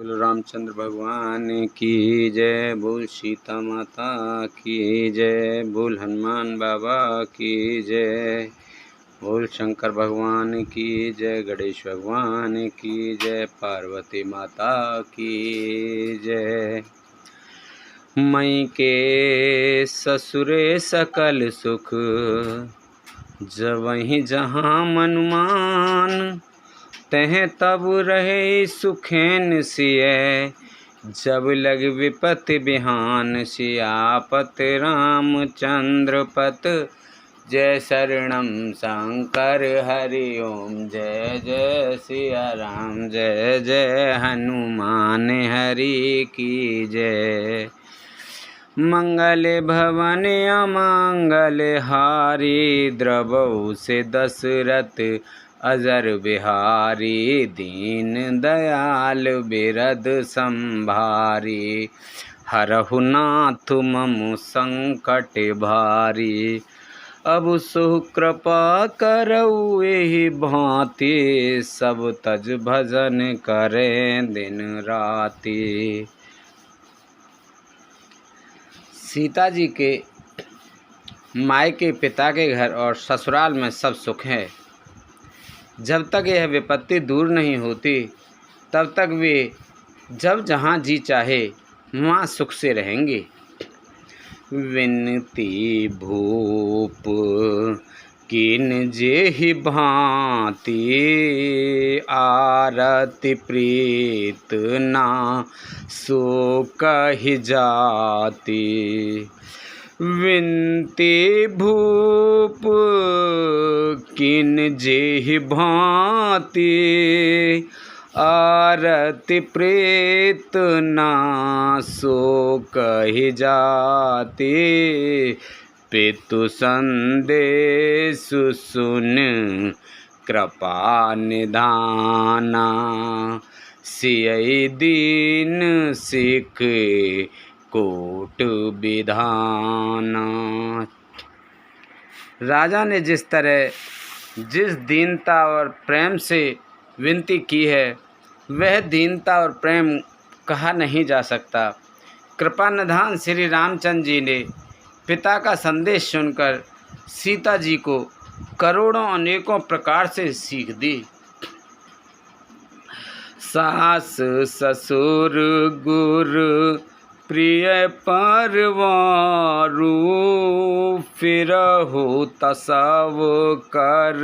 बोल रामचंद्र भगवान की जय, बोल सीता माता की जय, बोल हनुमान बाबा की जय, बोल शंकर भगवान की जय, गणेश भगवान की जय, पार्वती माता की जय। मई के ससुरे सकल सुख, जवहीं जहाँ मनुमान, तह तब रहे सुखेन सिय, जब लग विपत्ति बिहान। सियापत रामचंद्र पत, जय शरणम शंकर हरि ओम। जय जय सिया राम, जय जय हनुमान हरि की जय। मंगल भवन अमंगल हारी, द्रवहु से दशरथ अजर बिहारी। दीन दयाल बिरद संभारी, हरहु नाथ मम संकट भारी। अब सुख कृपा करऊ एहि भांति, सब तज भजन करें दिन राति। सीता जी के मायके पिता के घर और ससुराल में सब सुख है। जब तक यह विपत्ति दूर नहीं होती तब तक वे जब जहाँ जी चाहे वहाँ सुख से रहेंगे। विनती भूप किन जेहि भांति, आरति प्रीत ना सो कहि जाति। विनती भूप किन जेहि भांति, आरति प्रीत ना सो कहि जाति। पितु संदेश सुन कृपा निधाना, सियहि दीन सिख कोट विधाना। राजा ने जिस तरह जिस दीनता और प्रेम से विनती की है, वह दीनता और प्रेम कहा नहीं जा सकता। कृपा निधान श्री रामचंद्र जी ने पिता का संदेश सुनकर सीता जी को करोड़ों अनेकों प्रकार से सीख दी। सास ससुर गुर प्रिय परवारू, फिरहु तसव कर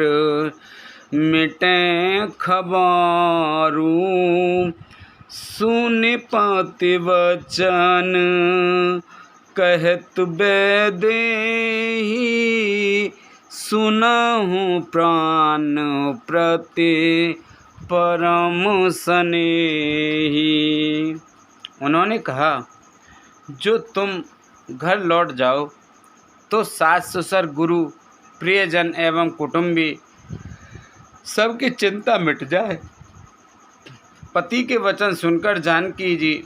मिटे खबारू। सुनि पति वचन कहत बेदेहि, सुनहु प्राण प्रति परम स्नेही। उन्होंने कहा, जो तुम घर लौट जाओ तो सास ससुर गुरु प्रियजन एवं कुटुंबी सबकी चिंता मिट जाए। पति के वचन सुनकर जानकी जी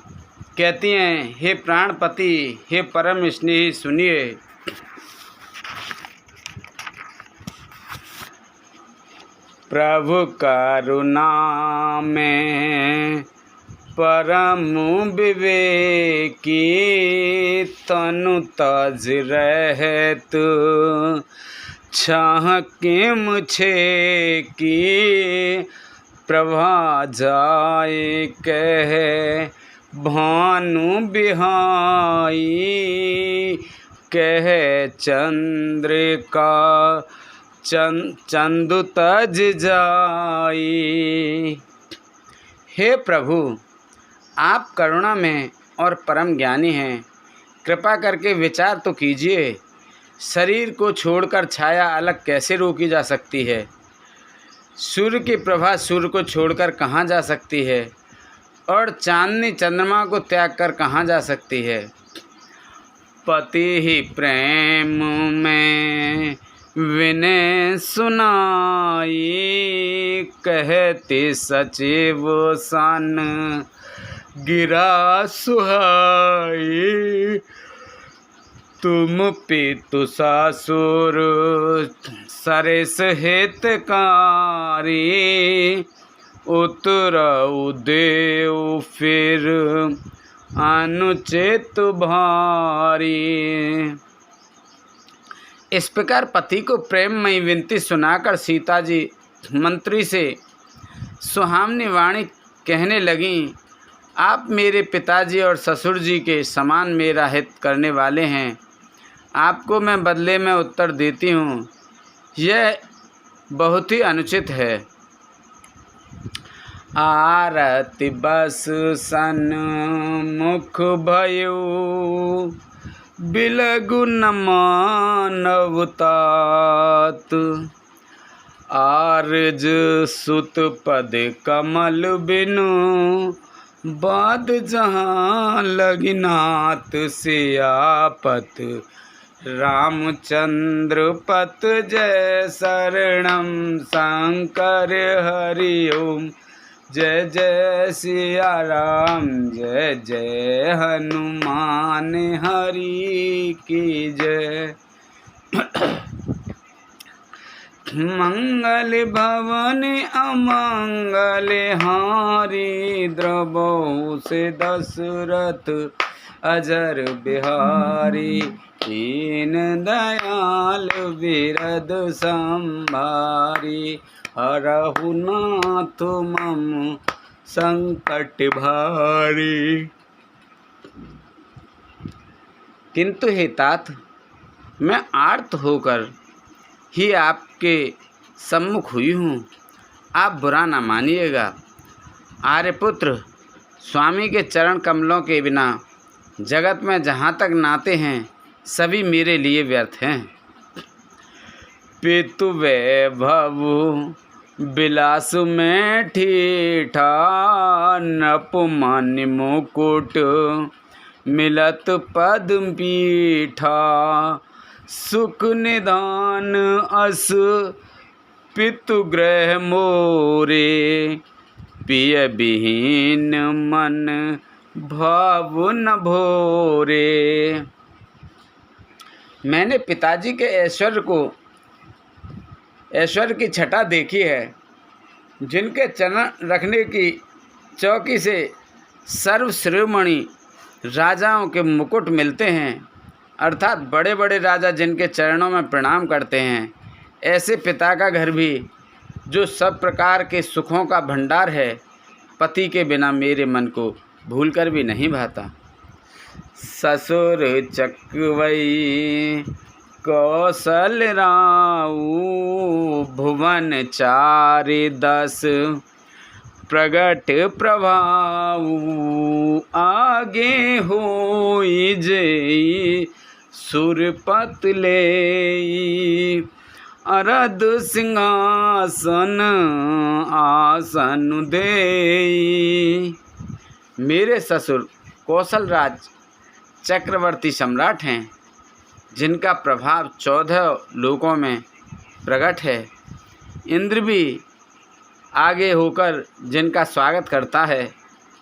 कहती हैं, हे प्राणपति, हे परम स्नेही, सुनिए। प्रभु करुणा में परम विवेकी, तनु तज रहत छाह के मुझे की। प्रभा जाए कह भानु बिहाई, कह चंद्रिका चंदु तज जाई। हे प्रभु, आप करुणा में और परम ज्ञानी हैं, कृपा करके विचार तो कीजिए। शरीर को छोड़कर छाया अलग कैसे रोकी जा सकती है? सूर्य की प्रभा सूर्य को छोड़कर कहाँ जा सकती है? और चांदनी चंद्रमा को त्याग कर कहाँ जा सकती है? पति ही प्रेम में विनय सुनाई, कहते सचिव सन गिरा सुहाई। तुम पितु ससुर सरिस हितकारी, उतरऊ देव फिर अनुचित भारी। इस प्रकार पति को प्रेममयी विनती सुनाकर सीता जी मंत्री से सुहावनी वाणी कहने लगीं, आप मेरे पिताजी और ससुर जी के समान मेरा हित करने वाले हैं। आपको मैं बदले में उत्तर देती हूँ, यह बहुत ही अनुचित है। आरती बस सन्मुख भयो बिलगु न मानव तात। आरज सुत पद कमल बिनु बाद जहाँ लगिनाथ से आपत। रामचंद्र पत जय शरणम शंकर हरि ओम। जय जय सिया राम जय जय हनुमान हरि की जय। मंगल भवन अमंगल हारी द्रवहु से दशरथ अजर बिहारी। दीन दयाल बिरद संभारी हरहु नाथ मम संकट भारी। किंतु हे तात, मैं आर्त होकर ही आपके सम्मुख हुई हूँ, आप बुरा ना मानिएगा। आर्यपुत्र, स्वामी के चरण कमलों के बिना जगत में जहाँ तक नाते हैं सभी मेरे लिए व्यर्थ हैं। पितु वैभव विलास में ठीठा नपुमन मुकुट मिलत पद पीठा। सुख निदान अस पितु ग्रह मोरे पिय विहीन मन भाव न भोरे। मैंने पिताजी के ऐश्वर्य की छटा देखी है, जिनके चरण रखने की चौकी से सर्वश्रेष्ठमणि राजाओं के मुकुट मिलते हैं, अर्थात बड़े बड़े राजा जिनके चरणों में प्रणाम करते हैं। ऐसे पिता का घर भी, जो सब प्रकार के सुखों का भंडार है, पति के बिना मेरे मन को भूलकर भी नहीं भाता। ससुर चकवई कौशल राऊ भुवन चारि दस प्रगट प्रभाऊ। आगे होई जेई सुरपत लेई अरद सिंहासन आसन देई। मेरे ससुर कौशल राज चक्रवर्ती सम्राट हैं, जिनका प्रभाव 14 लोकों में प्रकट है। इंद्र भी आगे होकर जिनका स्वागत करता है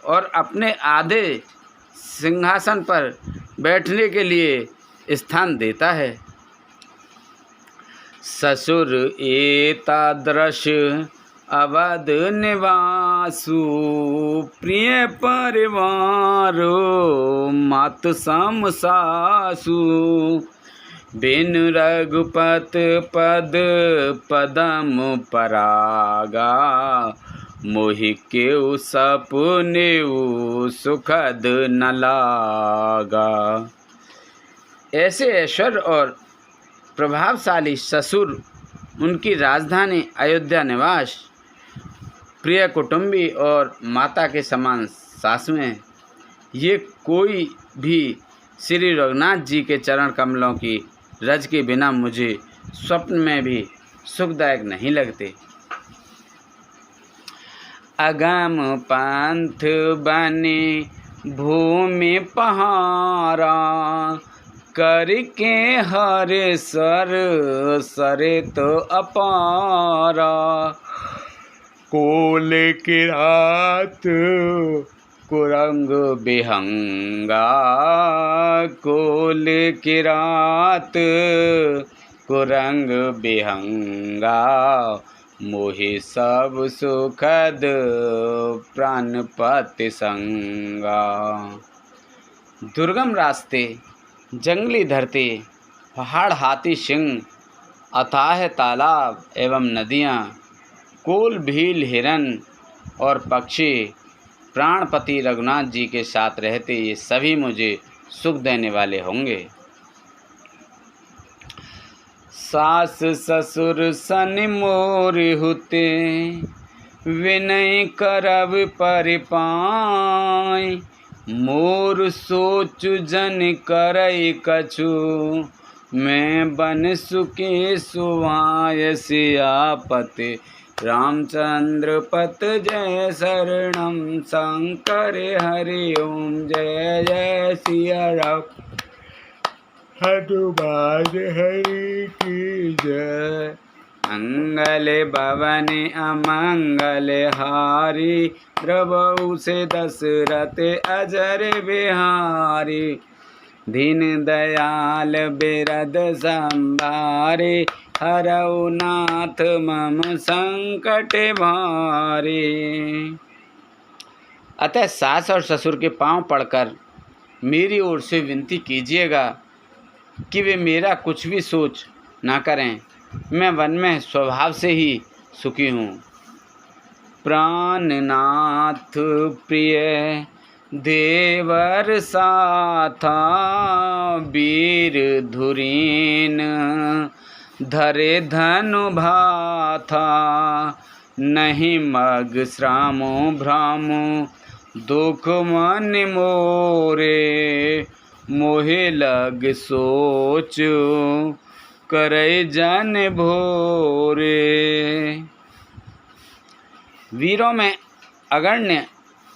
और अपने आधे सिंहासन पर बैठने के लिए स्थान देता है। ससुर एतादृश अवध निवासु प्रिय परिवारो मात सम सासु। बिन रघुपत पद पदम परागा मोहि केउ सपनेउ सुखद न लागा। ऐसे ऐश्वर्य और प्रभावशाली ससुर, उनकी राजधानी अयोध्या निवास, प्रिय कुटुंबी और माता के समान सासुएं, ये कोई भी श्री रघुनाथ जी के चरण कमलों की रज के बिना मुझे स्वप्न में भी सुखदायक नहीं लगते। अगम पंथ बने भूमि पहारा करके हर सर सरित अपारा। कोल किरात कुरंग बिहंगा कोल किरात कुरंग बिहंगा। मोहि सब सुखद प्राणपति संगा। दुर्गम रास्ते, जंगली धरती, पहाड़, हाथी सिंह, अथाह तालाब एवं नदियाँ, कोल, भील, हिरन और पक्षी प्राणपति रघुनाथ जी के साथ रहते ये सभी मुझे सुख देने वाले होंगे। सास ससुर सन मोर हुते, विनय करब परिपाय। मोर सोच जन करई कछु, मैं बन सुखी सुहाय। सियापति रामचंद्र पत जय शरणम, शंकर हरि ओम जय जय सिया राम। हनुमान हरि की जय। मंगल भवन अमंगल हारी, प्रभु से दशरथ अजर बिहारी। दीन दयाल बिरद संभारे, हरऊ नाथ मम संकट भारे। अतः सास और ससुर के पांव पड़कर मेरी ओर से विनती कीजिएगा कि वे मेरा कुछ भी सोच ना करें। मैं वन में स्वभाव से ही सुखी हूँ। प्राणनाथ प्रिय देवर साथा, वीर धुरीन धरे धनु भाथा। नहीं मग श्रामो भ्रामो, दुख मन मोरे। मोहे लग सोच, करे जन भोरे। वीरों में अगण्य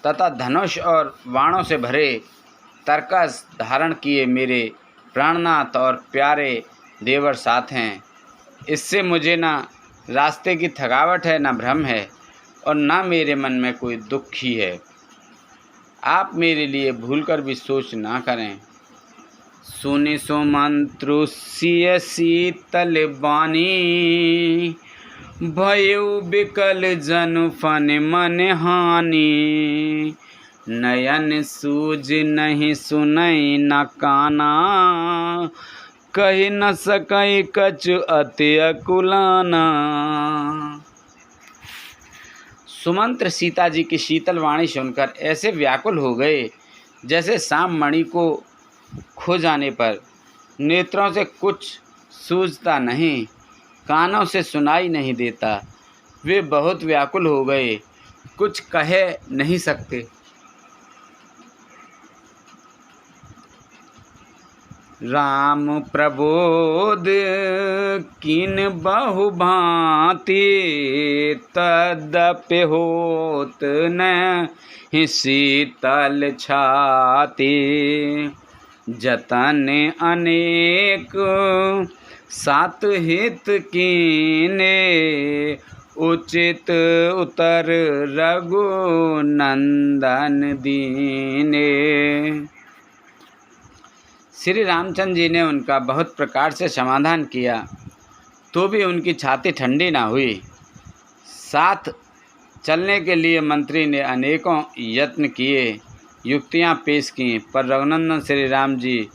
तथा धनुष और बाणों से भरे तरकस धारण किए मेरे प्राणनाथ और प्यारे देवर साथ हैं। इससे मुझे ना रास्ते की थकावट है, ना भ्रम है और ना मेरे मन में कोई दुख ही है। आप मेरे लिए भूलकर भी सोच ना करें। सुनि सुमंत्रु सिय शीतल बानी, भयउ बिकल जन फन मन हानि। नयन सूझ नहीं सुनई न काना, कही न सकई कछु अति अकुलाना। सुमंत्र सीता जी की शीतल वाणी सुनकर ऐसे व्याकुल हो गए जैसे शाम मणि को खो जाने पर नेत्रों से कुछ सूझता नहीं, कानों से सुनाई नहीं देता। वे बहुत व्याकुल हो गए, कुछ कह नहीं सकते। राम प्रबोध किन बहु भांति, तदपि होत न शीतल छाती। जतन अनेक सात हित कीने, उचित उतर रघुनंदन दीने। श्री रामचंद्र जी ने उनका बहुत प्रकार से समाधान किया तो भी उनकी छाती ठंडी ना हुई। साथ चलने के लिए मंत्री ने अनेकों यत्न किए, युक्तियां पेश की, पर रघुनंदन श्री राम जी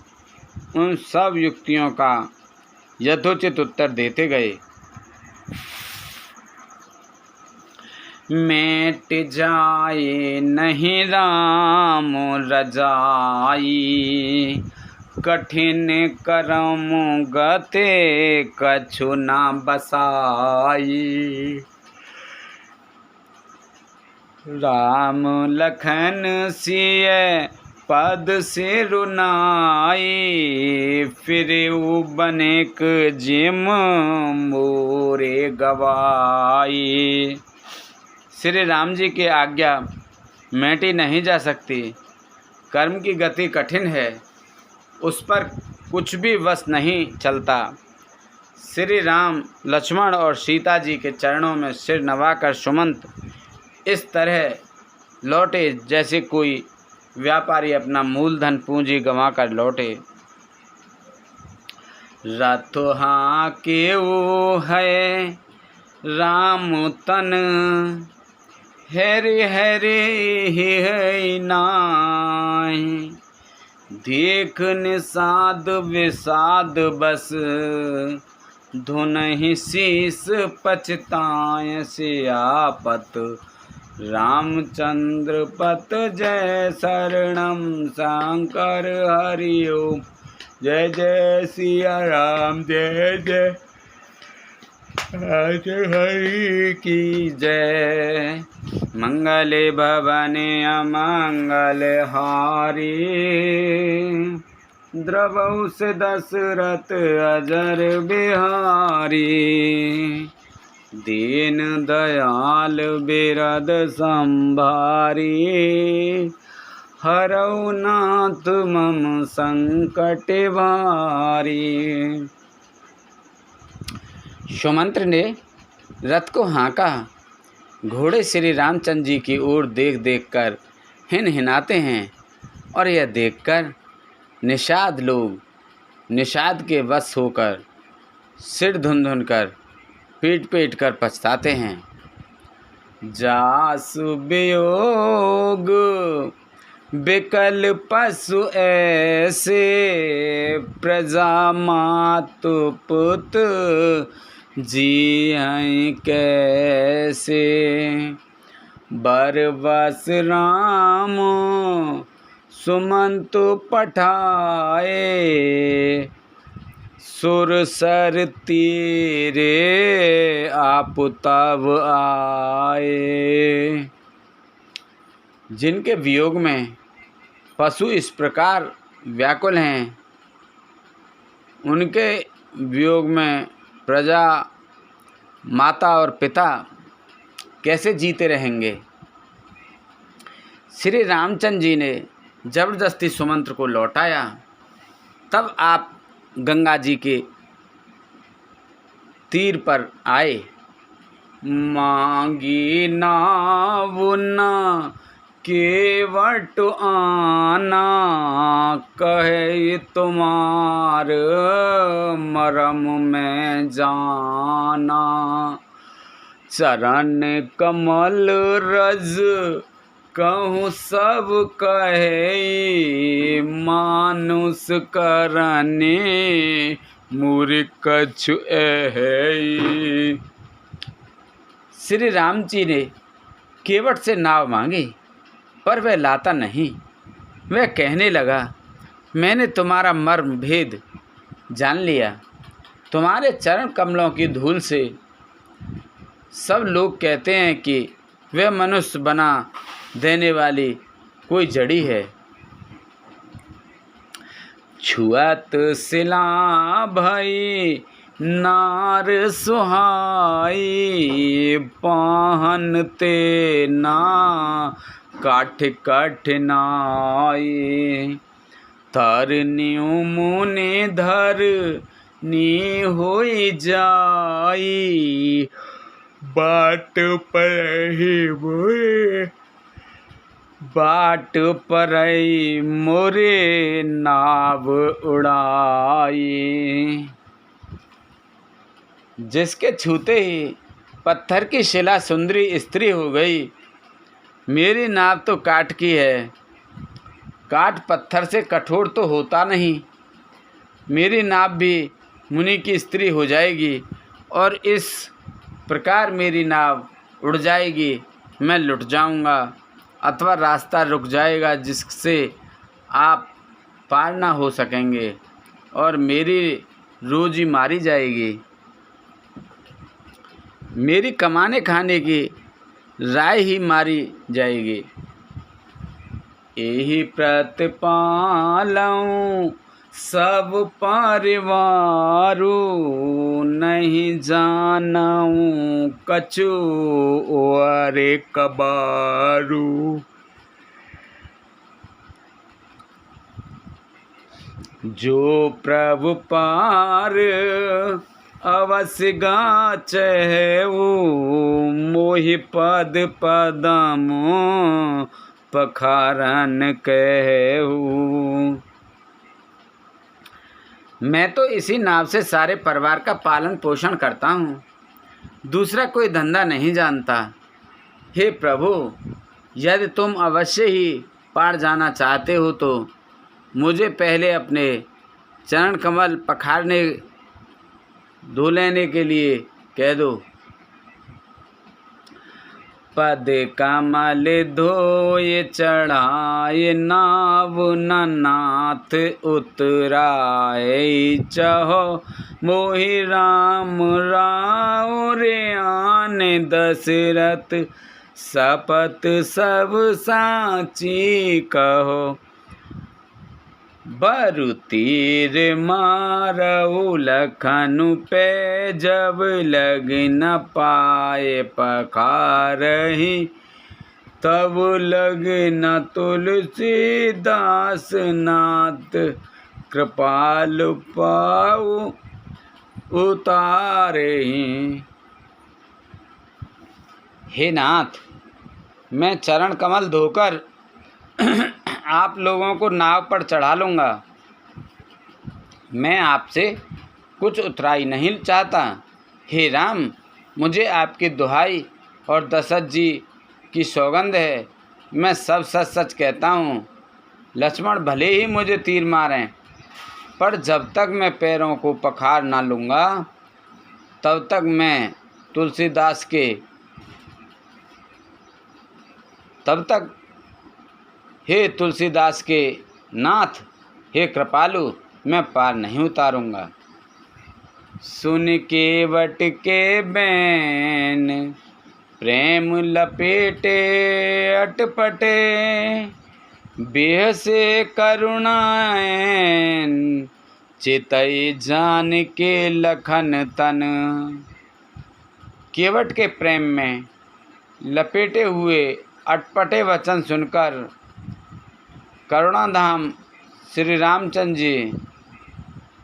उन सब युक्तियों का यथोचित उत्तर देते गए। मेट जाए नहीं राम रजाई, कठिन करम गते कछु ना बसाई। राम लखन सिय पद सिरुनाई, फिरऊ बनेक जिम मोरे गवाई। श्री राम जी की आज्ञा मेटी नहीं जा सकती। कर्म की गति कठिन है, उस पर कुछ भी वश नहीं चलता। श्री राम लक्ष्मण और सीता जी के चरणों में सिर नवाकर सुमंत इस तरह लौटे जैसे कोई व्यापारी अपना मूलधन पूंजी गंवाकर लौटे। रथ हाँ केऊ है राम तन हरे हरे है नाहि। देख निषाद विषाद बस धुनहि शीस पछताय सियापत। रामचंद्र पत जय शरणम शंकर हरि ओम। जय जय सिया राम जय जय हरि की जय। मंगले भवने अमंगल हारी। द्रवहु से दशरथ अजर बिहारी। दीन दयाल बिरद संभारी। हरौ नाथ मम संकट भारी। सुमंत्र ने रथ को हाँका। घोड़े श्री रामचंद्र जी की ओर देख देख कर हिनहिनाते हैं और यह देखकर निषाद लोग निषाद के वश होकर सिर धुन धुन कर पीट पीट कर पछताते हैं। जासु वियोग बिकल पशु ऐसे। प्रजा मातु पुत जियँ कैसे। बरबस राम सुमंत पठाए। सुरसर तीरे आप तब आए। जिनके वियोग में पशु इस प्रकार व्याकुल हैं, उनके वियोग में प्रजा माता और पिता कैसे जीते रहेंगे। श्री रामचंद्र जी ने जबरदस्ती सुमंत्र को लौटाया। तब आप गंगा जी के तीर पर आए। मांगी नाव न केवट आना। कहे तुम्हार मरम में जाना। चरण कमल रज कहूँ सब कहे। मानुष करने मूर्ख कछु है। श्री राम जी ने केवट से नाव मांगी, पर वह लाता नहीं। वह कहने लगा, मैंने तुम्हारा मर्म भेद जान लिया। तुम्हारे चरण कमलों की धूल से सब लोग कहते हैं कि वह मनुष्य बना देने वाली कोई जड़ी है। छुअत सिला भई नार सुहाई। पाहनते ना काठ कठिनाई। तरनियु मुनि धर नी होई जाई। बाट पर ही मोरे बाट पर मोरे नाव उड़ाई। जिसके छूते ही पत्थर की शिला सुंदरी स्त्री हो गई। मेरी नाव तो काठ की है। काठ पत्थर से कठोर तो होता नहीं। मेरी नाव भी मुनि की स्त्री हो जाएगी और इस प्रकार मेरी नाव उड़ जाएगी। मैं लुट जाऊंगा अथवा रास्ता रुक जाएगा, जिससे आप पार ना हो सकेंगे और मेरी रोजी मारी जाएगी। मेरी कमाने खाने की राय ही मारी जाएगी। यही प्रतिपालऊं सब परिवारू। नहीं जानऊं कछु अरे कबारू। जो प्रभु पार अवश्य गाचहु। मोहि पद पदम पखारन कहू। मैं तो इसी नाव से सारे परिवार का पालन पोषण करता हूँ। दूसरा कोई धंधा नहीं जानता। हे प्रभु, यदि तुम अवश्य ही पार जाना चाहते हो तो मुझे पहले अपने चरण कमल पखारने धो लेने के लिए कह दो। पद कमल धोए चढ़ाए नाव न नाथ उतराए चहो मोहि राम राव रे आन दशरथ शपथ सब साची कहो। बरु तीर मारऊ लखनु पे जब लग न पाए पखारहि तब लग न तुलसीदास नाथ कृपालु पाऊ उतारहि। हे नाथ, मैं चरण कमल धोकर आप लोगों को नाव पर चढ़ा लूँगा। मैं आपसे कुछ उतराई नहीं चाहता। हे राम, मुझे आपकी दुहाई और दशरथ जी की सौगंध है, मैं सब सच सच कहता हूँ। लक्ष्मण भले ही मुझे तीर मारें, पर जब तक मैं पैरों को पखार ना लूँगा तब तक मैं तुलसीदास के हे तुलसीदास के नाथ, हे कृपालु, मैं पार नहीं उतारूँगा। सुन केवट के बैन प्रेम लपेटे अटपटे बेह से करुणाएन चितई जान के लखन तन। केवट के प्रेम में लपेटे हुए अटपटे वचन सुनकर करुणाधाम श्री रामचंद्र जी,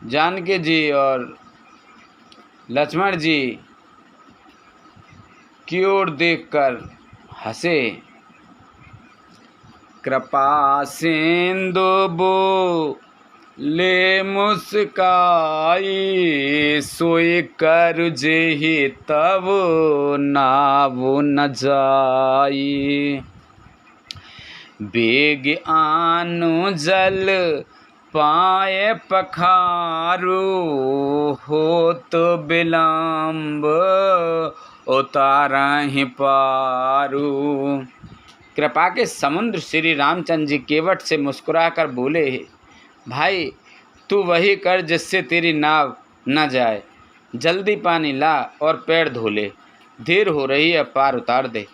जानकी जी और लक्ष्मण जी की ओर देखकर हंसे। कृपा सिंधु बोले मुस्काई सोई कर जेहि तब नाव न जाई। बेग आनु जल पाए पखारू हो तो विलम्ब उतारहि पारू। कृपा के समुद्र श्री रामचंद्र जी केवट से मुस्कुराकर बोले, भाई तू वही कर जिससे तेरी नाव न जाए। जल्दी पानी ला और पैर धो ले, देर हो रही है, पार उतार दे।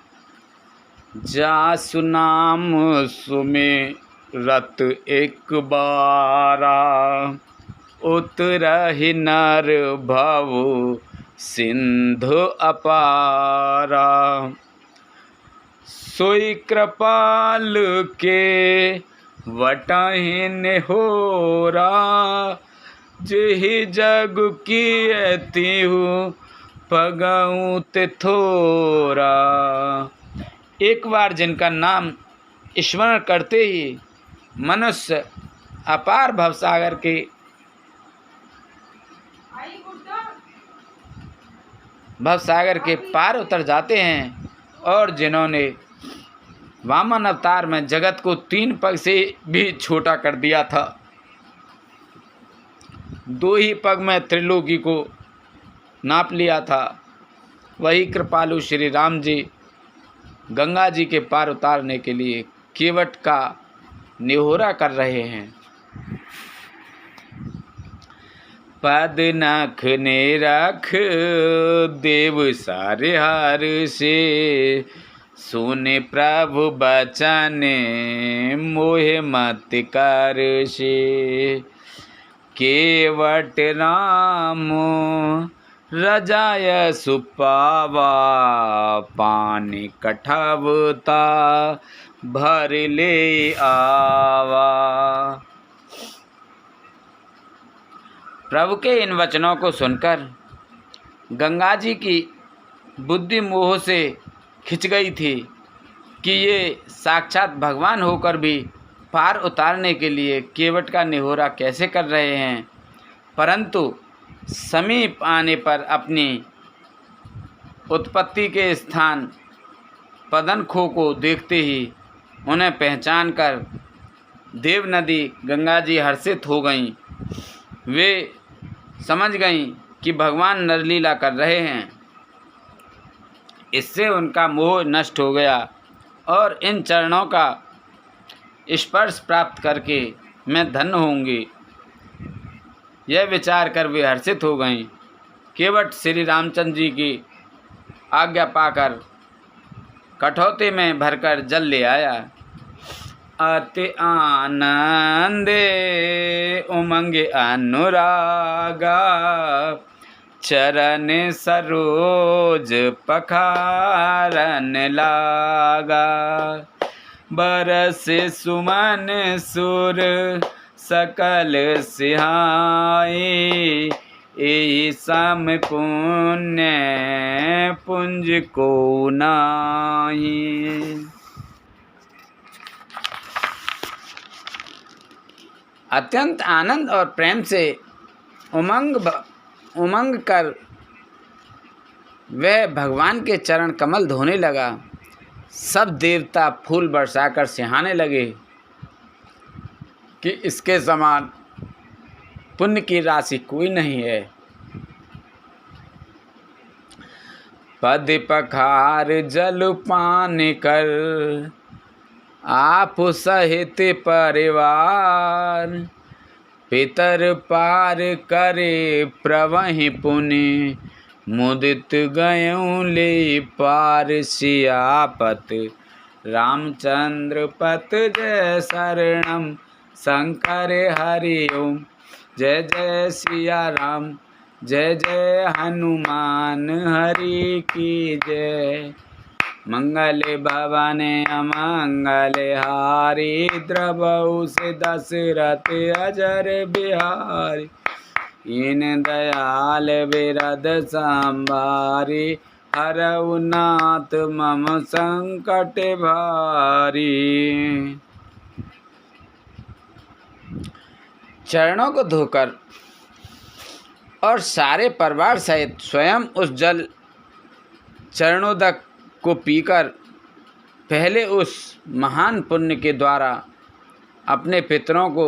जासु नाम सुमिरत एक बारा उतरहि नर भव सिंधु अपारा। सोई कृपाल के वटहि नेहोरा जेहि जग कीअतिहु पगऊ तिथोरा। एक बार जिनका नाम स्मरण करते ही मनुष्य अपार भवसागर के पार उतर जाते हैं, और जिन्होंने वामन अवतार में जगत को 3 पग से भी छोटा कर दिया था, 2 ही पग में त्रिलोकी को नाप लिया था, वही कृपालु श्री राम जी गंगा जी के पार उतारने के लिए केवट का निहोरा कर रहे हैं। पद नख ने रख देव सारे हार से सुने प्रभु बचन मोह मत कर से। केवट राम रजाय सुपावा पानी कठवता भर ले आवा। प्रभु के इन वचनों को सुनकर गंगा जी की बुद्धि मोह से खिंच गई थी कि ये साक्षात भगवान होकर भी पार उतारने के लिए केवट का निहोरा कैसे कर रहे हैं। परंतु समीप आने पर अपनी उत्पत्ति के स्थान पदनखो को देखते ही उन्हें पहचान कर देव नदी गंगा जी हर्षित हो गईं। वे समझ गईं कि भगवान नरलीला कर रहे हैं। इससे उनका मोह नष्ट हो गया और इन चरणों का स्पर्श प्राप्त करके मैं धन्य होंगी, यह विचार कर वे हर्षित हो गईं। केवट श्री रामचंद्र जी की आज्ञा पाकर कठौते में भरकर जल ले आया। अति आनंदे उमंग अनुरागा, चरण सरोज पखारन लागा। बरस सुमन सुर सकल सिहाई, एहि सम पुण्य पुंज को नाही। अत्यंत आनंद और प्रेम से उमंग कर वह भगवान के चरण कमल धोने लगा। सब देवता फूल बरसाकर सिहाने लगे कि इसके समान पुण्य की राशि कोई नहीं है। पद पखार जल पान कर, आप सहित परिवार। पितर पार करे प्रवहि पुनि, मुदित गयों ले पार। सियापत रामचंद्र पत जय शरणम, शंकर हरि ओम। जय जय सिया राम, जय जय हनुमान हरि की जय। मंगले भवने अमंगले हारी, द्रवहु से दशरथ अजर बिहारी। इन दयाल बिरद संभारी, हरऊ नाथ मम संकट भारी। चरणों को धोकर और सारे परिवार सहित स्वयं उस जल चरणोदक को पीकर पहले उस महान पुण्य के द्वारा अपने पितरों को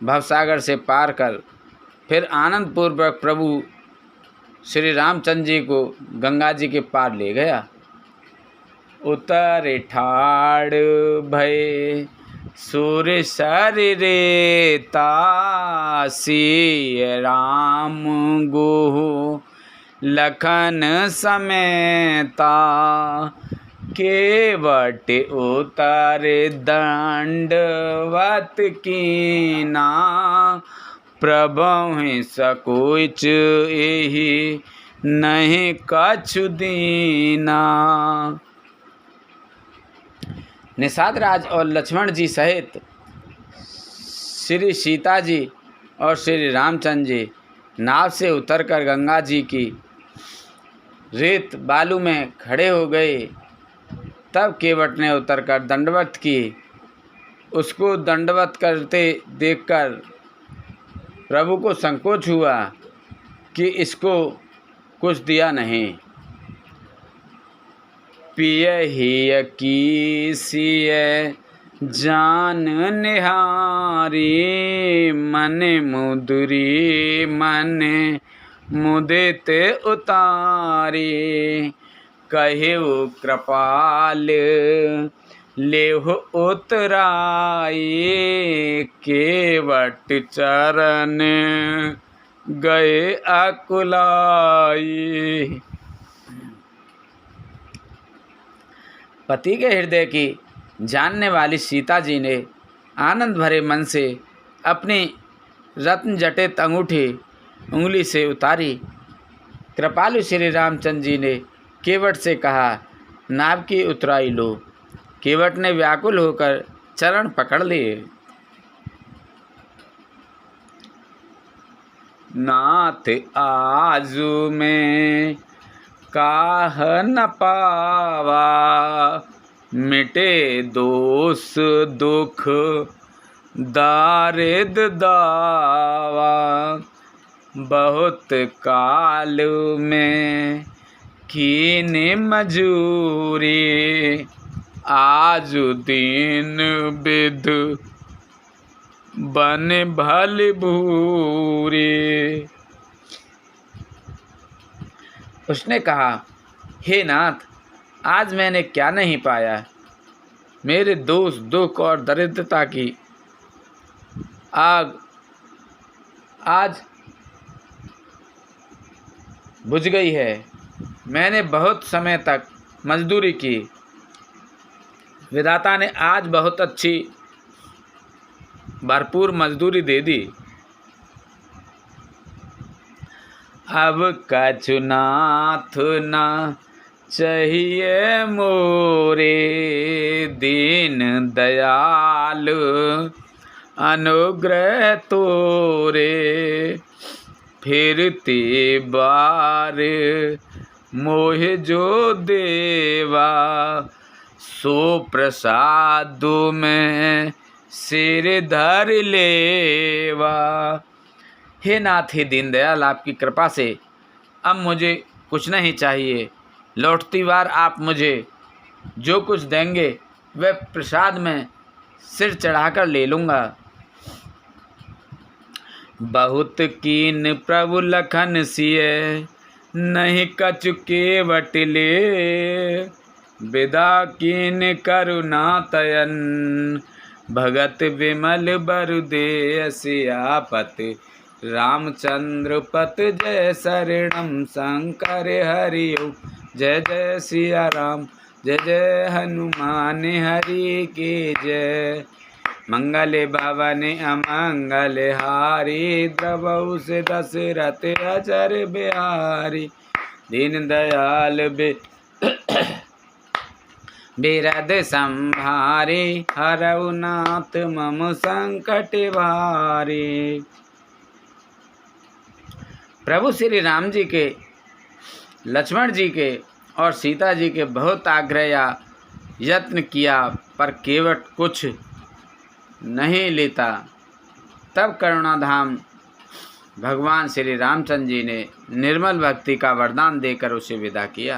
भवसागर से पार कर फिर आनंद पूर्वक प्रभु श्री रामचंद्र जी को गंगा जी के पार ले गया। उतर ठाड़ भय सुर शरीरेता, सिय राम गुहु लखन समेता। केवट उतर दंडवत कीना, प्रभु सकुच एहि नहीं कछु दीना। निषाद राज और लक्ष्मण जी सहित श्री सीता जी और श्री रामचंद्र जी नाव से उतरकर गंगा जी की रेत बालू में खड़े हो गए। तब केवट ने उतरकर दंडवत की। उसको दंडवत करते देखकर प्रभु को संकोच हुआ कि इसको कुछ दिया नहीं। पियहि की सिय जान निहारी, मन मुदरी मन मुदित उतारी। कहिउ कृपाल लेहु उतराई, केवट चरण गए अकुलाई। पति के हृदय की जानने वाली सीता जी ने आनंद भरे मन से अपनी रत्न जटित अंगूठी उंगली से उतारी। कृपालु श्री रामचंद्र जी ने केवट से कहा, नाव की उतराई लो। केवट ने व्याकुल होकर चरण पकड़ लिए। नाथ आजू में काह न पावा, मिटे दोष दुख दारिद दावा। बहुत काल में कीन मजूरी आजु दीन बिध बन भल भूरी। उसने कहा, हे नाथ, आज मैंने क्या नहीं पाया। मेरे दोष, दुख और दरिद्रता की आग आज बुझ गई है। मैंने बहुत समय तक मजदूरी की, विधाता ने आज बहुत अच्छी भरपूर मजदूरी दे दी। अब कछु नाथ ना चाहिए मोरे, दीन दयाल अनुग्रह तोरे। फिरती बार मोह जो देवा, सो प्रसाद में सिर धर लेवा। हे नाथ, हे दीनदयाल, आपकी कृपा से अब मुझे कुछ नहीं चाहिए। लौटती बार आप मुझे जो कुछ देंगे वह प्रसाद में सिर चढ़ाकर ले लूँगा। बहुत कीन प्रभु लखन सिय, नहीं कछु केवट ले। विदा कीन करुणा तयन, भगत विमल बरु दे। सियापत रामचंद्र पत जय शरणम, शंकर हरिओ जय जय सिया राम। जय जय हनुमान हरि की जय। मंगल भवन अमंगल हारी, द्रवहु से दशरथ अचर बिहारी। दीन दयाल बिरद संभारे, हरऊ नाथ मम संकट भारी। प्रभु श्री राम जी के, लक्ष्मण जी के और सीता जी के बहुत आग्रह या यत्न किया, पर केवट कुछ नहीं लेता। तब करुणाधाम भगवान श्री रामचंद्र जी ने निर्मल भक्ति का वरदान देकर उसे विदा किया।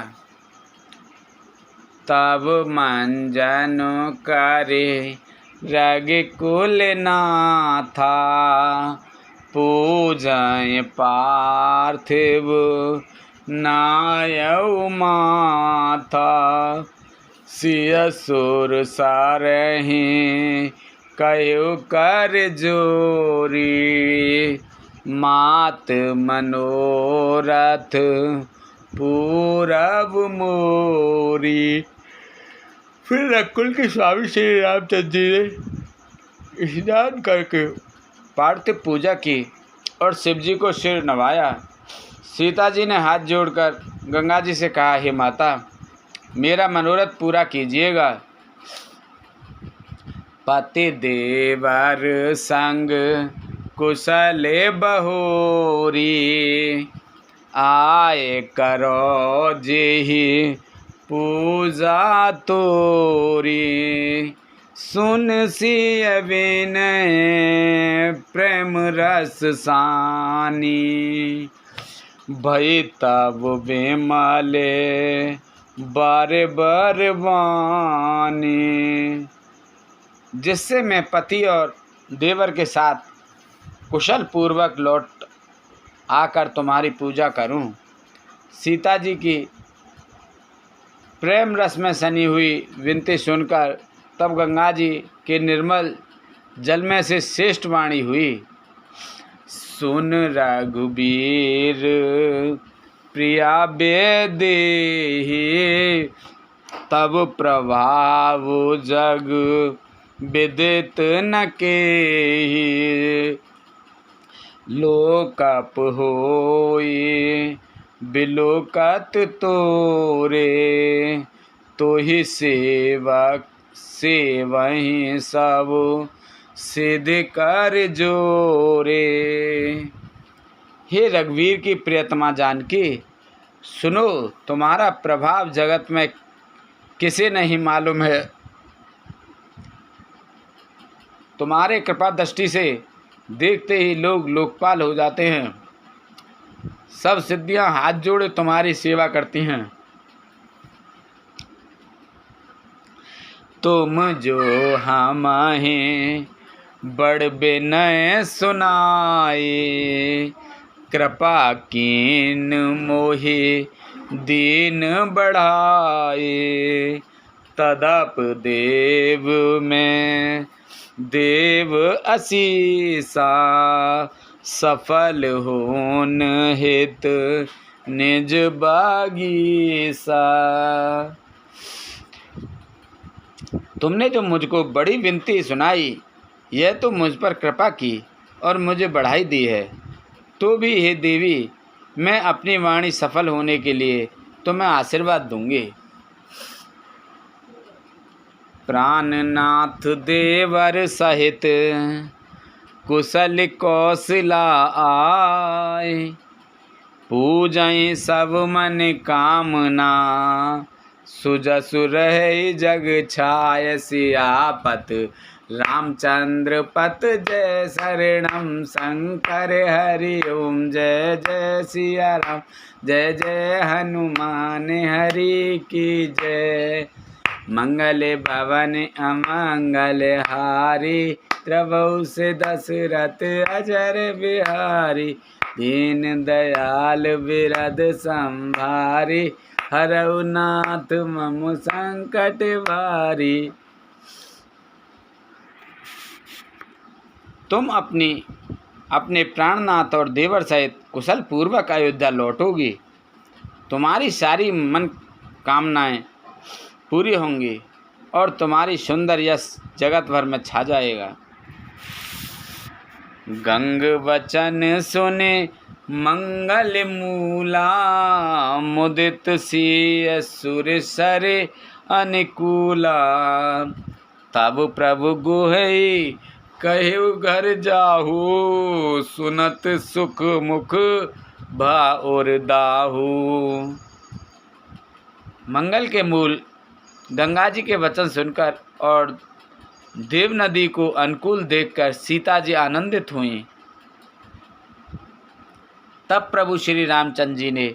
तब मंजन करे रघुकुल नाथा, पूजय पार्थिव नायउ माथा। सिय सुर सारहि कयो कर जोरी, मात मनोरथ पूरब मोरी। फिर रघुकुल के स्वामी श्री रामचंद्र जी ने स्नान करके पार्थिव पूजा की और शिव जी को सिर नवाया। सीता जी ने हाथ जोड़कर गंगा जी से कहा, हे माता, मेरा मनोरथ पूरा कीजिएगा। पति देवर संग कुशले बहोरी, आए करो जेहि पूजा तोरी। सुन सिय विनय प्रेम रस सानी, भई तब विमले बार बार वानी। जिससे मैं पति और देवर के साथ कुशल पूर्वक लौट आकर तुम्हारी पूजा करूं। सीता जी की प्रेम रस में सनी हुई विनती सुनकर तब गंगा जी के निर्मल जल में से श्रेष्ठ वाणी हुई। सुन रघुबीर प्रिया बेदेहि, तब प्रभाव जग विदित न केहि। लोकप होई बिलोकत तोरे, तोहि सेवक सेवहि सब सिद्ध कर जोरे। हे रघुवीर की प्रियतमा जानकी, सुनो, तुम्हारा प्रभाव जगत में किसे नहीं मालूम है। तुम्हारे कृपा दृष्टि से देखते ही लोग लोकपाल हो जाते हैं। सब सिद्धियां हाथ जोड़े तुम्हारी सेवा करती हैं। तुम जो हमें बड़ विनय सुनाए, कृपा कीन मोहि दीन बढ़ाए, तदप देव में देव असीसा, सफल होन हित निज बागीसा। तुमने जो मुझको बड़ी विनती सुनाई, यह तो मुझ पर कृपा की और मुझे बढ़ाई दी है, तो भी हे देवी, मैं अपनी वाणी सफल होने के लिए तुम्हें आशीर्वाद दूंगी। प्राणनाथ देवर सहित कुशल कौशला आए, पूजय सब मन कामना, सुजसु रहे जग छाय, सियापत रामचंद्र पत जय शरणम, शंकर हरि ओम जय जय सिया राम, जय जय हनुमान हरि की जय। मंगल भवन अमंगल हारी, प्रभु से दशरथ अजर बिहारी, दीन दयाल बिरद संभारी, हरऊ नाथ मम संकट भारी। तुम अपने प्राणनाथ और देवर सहित कुशल पूर्वक अयोध्या लौटोगी, तुम्हारी सारी मन कामनाएं पूरी होंगी और तुम्हारी सुंदर यश जगत भर में छा जाएगा। गंग वचन सुने मंगल मूला, मुदित सिय सुर सरे अनुकूला, तब प्रभु गुहई कहु घर जाहू, सुनत सुख मुख भाउर दाहू। मंगल के मूल गंगा जी के वचन सुनकर और देव नदी को अनुकूल देखकर सीता जी आनंदित हुईं। तब प्रभु श्री रामचंद्र जी ने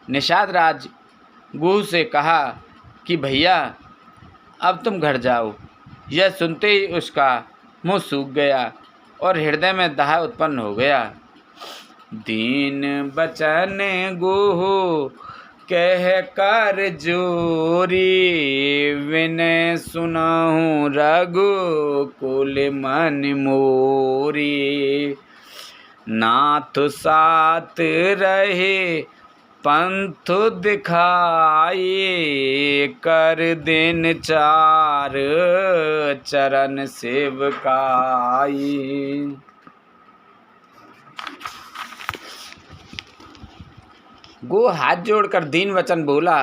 निषाद राज गुह से कहा कि भैया, अब तुम घर जाओ। यह सुनते ही उसका मुँह सूख गया और हृदय में दाह उत्पन्न हो गया। दीन बचन गुह कह कर जोरी, विनय सुनहु रघुकुल मन मोरी, नाथ साथ रहे पंथ दिखाई, कर दिन चार चरण सेवकाई। गो हाथ जोड़कर दीन वचन बोला,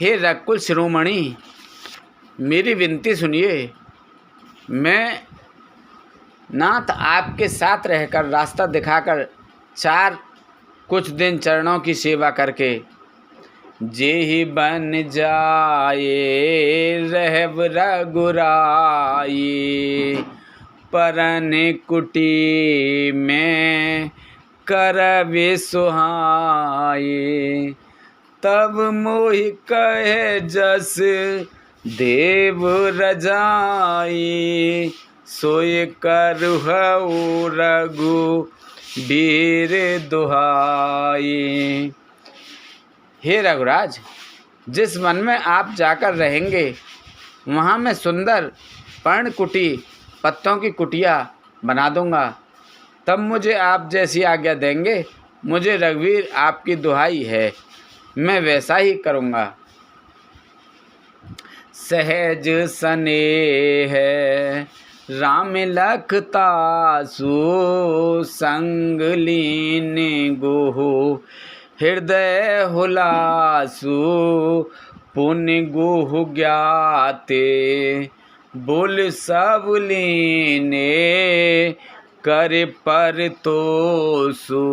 हे रघुकुल शिरोमणि, मेरी विनती सुनिए। मैं नाथ आपके साथ रहकर रास्ता दिखाकर कुछ दिन चरणों की सेवा करके जेहि बन जाए, रहब रघुराई, परन कुटी में करबे सुहाई, तब मोहि कहे जस देव रजाई, सोय करहु रघु वीर दुहाई। हे रघुराज, जिस वन में आप जाकर रहेंगे, वहाँ मैं सुंदर पर्णकुटी पत्तों की कुटिया बना दूंगा। तब मुझे आप जैसी आज्ञा देंगे, मुझे रघुवीर आपकी दुहाई है, मैं वैसा ही करूँगा। सहज स्नेह राम लखतासु, संग लीन गुहु हृदय हुलासु, पुण्य गुहु ज्ञाते बोल सब लीने, कर पर तोसु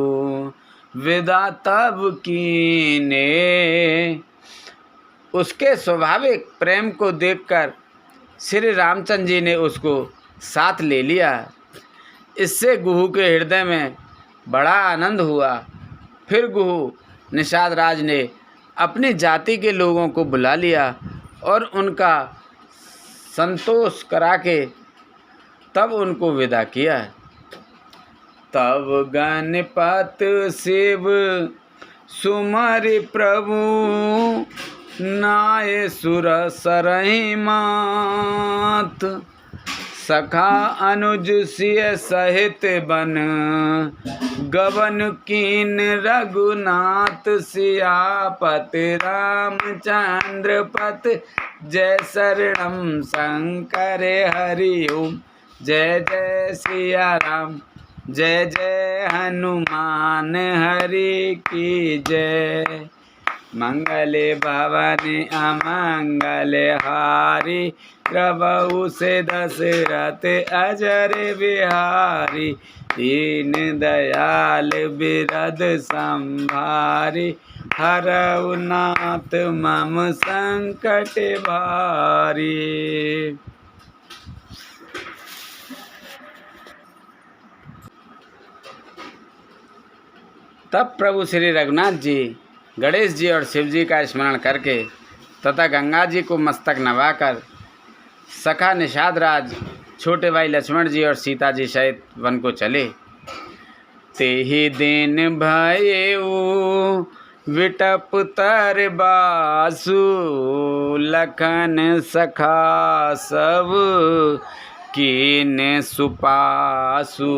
विदा तब कीने। उसके स्वाभाविक प्रेम को देखकर श्री रामचंद्र जी ने उसको साथ ले लिया। इससे गुहू के हृदय में बड़ा आनंद हुआ। फिर गुहू निषाद राज ने अपनी जाति के लोगों को बुला लिया और उनका संतोष करा के तब उनको विदा किया। तब गणपत शिव सुमरि प्रभु, नाय सुर सरहि मात। सखा अनुज सिय सहित बन, गवन कीन रघुनाथ। सियापति रामचंद्र पत, जय शरणम शंकर हरि ओम। जय जय सिया राम, जय जय हनुमान हरि की जय। मंगले भवने अमंगले हारी, प्रभु से दशरथ अजर बिहारी। दीन दयाल बिरद संभारी, हरऊ नाथ मम संकट भारी। तब प्रभु श्री रघुनाथ जी गणेश जी और शिव जी का स्मरण करके तथा गंगा जी को मस्तक नवाकर सखा निषाद राज, छोटे भाई लक्ष्मण जी और सीता जी सहित वन को चले। तेहि दिन भयउ विटप तर बासु, लखन सखा सब कीन सुपासु।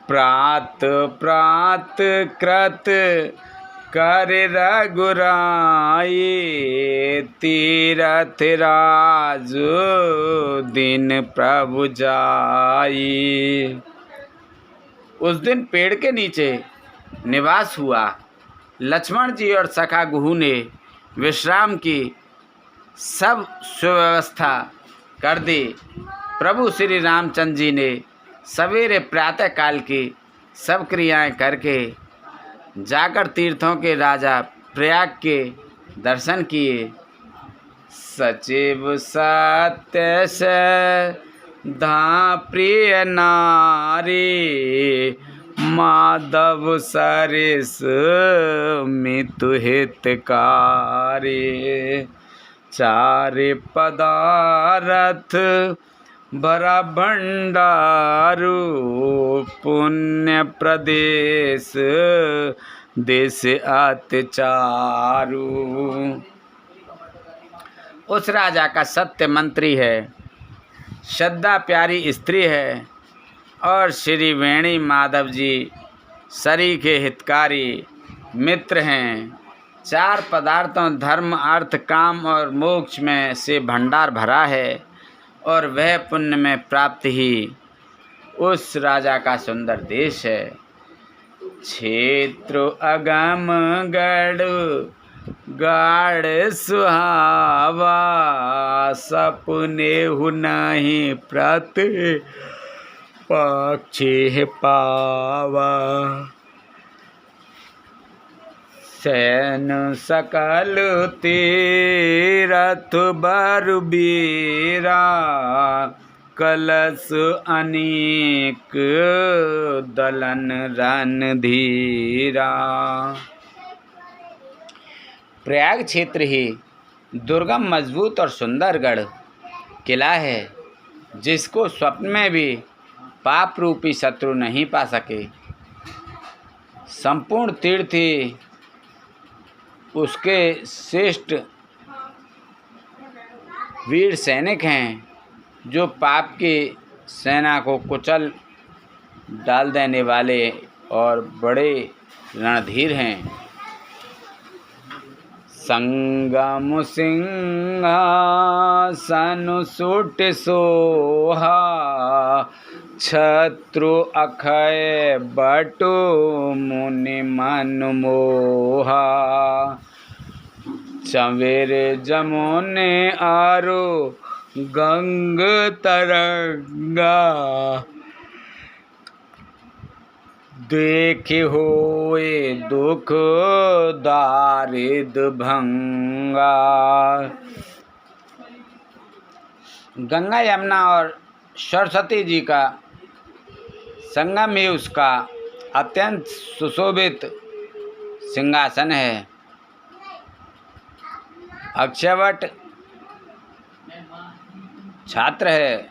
प्रात प्रात कृत कर रघुराई, तीरथ राज दिन प्रभु जाई। उस दिन पेड़ के नीचे निवास हुआ। लक्ष्मण जी और सखा गुहू ने विश्राम की सब सुव्यवस्था कर दी। प्रभु श्री रामचंद्र जी ने सवेरे प्रातः काल की सब क्रियाएं करके जाकर तीर्थों के राजा प्रयाग के दर्शन किए। सचिव सत्य से धा प्रिय नारी, माधव सरिस मितु हितकारी। चारि पदारथ भरा भंडारू, पुण्य प्रदेश देश अत्याचारू। उस राजा का सत्य मंत्री है, श्रद्धा प्यारी स्त्री है और श्री वेणी माधव जी सरी के हितकारी मित्र हैं। चार पदार्थों धर्म अर्थ काम और मोक्ष में से भंडार भरा है और वह पुण्य में प्राप्त ही उस राजा का सुंदर देश है। क्षेत्र अगम गढ़ गाढ़ सुहावा, सपने हु नहीं प्रत पक्षी पावा। सैन सकल तीरथ बर बीरा, कलश अनेक दलन रणधीरा। प्रयाग क्षेत्र ही दुर्गम मजबूत और सुंदर गढ़ किला है, जिसको स्वप्न में भी पाप रूपी शत्रु नहीं पा सके। संपूर्ण तीर्थी उसके श्रेष्ठ वीर सैनिक हैं, जो पाप की सेना को कुचल डाल देने वाले और बड़े रणधीर हैं। संगम सिंहासन सुट सोहा, छत्रु अखय बटु मुनि मन मोहा। चवेर जमुने आरो गंग तरंगा, देखे होए दुख दारिद भंगा। गंगा यमुना और सरस्वती जी का संगम ही उसका अत्यंत सुशोभित सिंहासन है। अक्षयवट छात्र है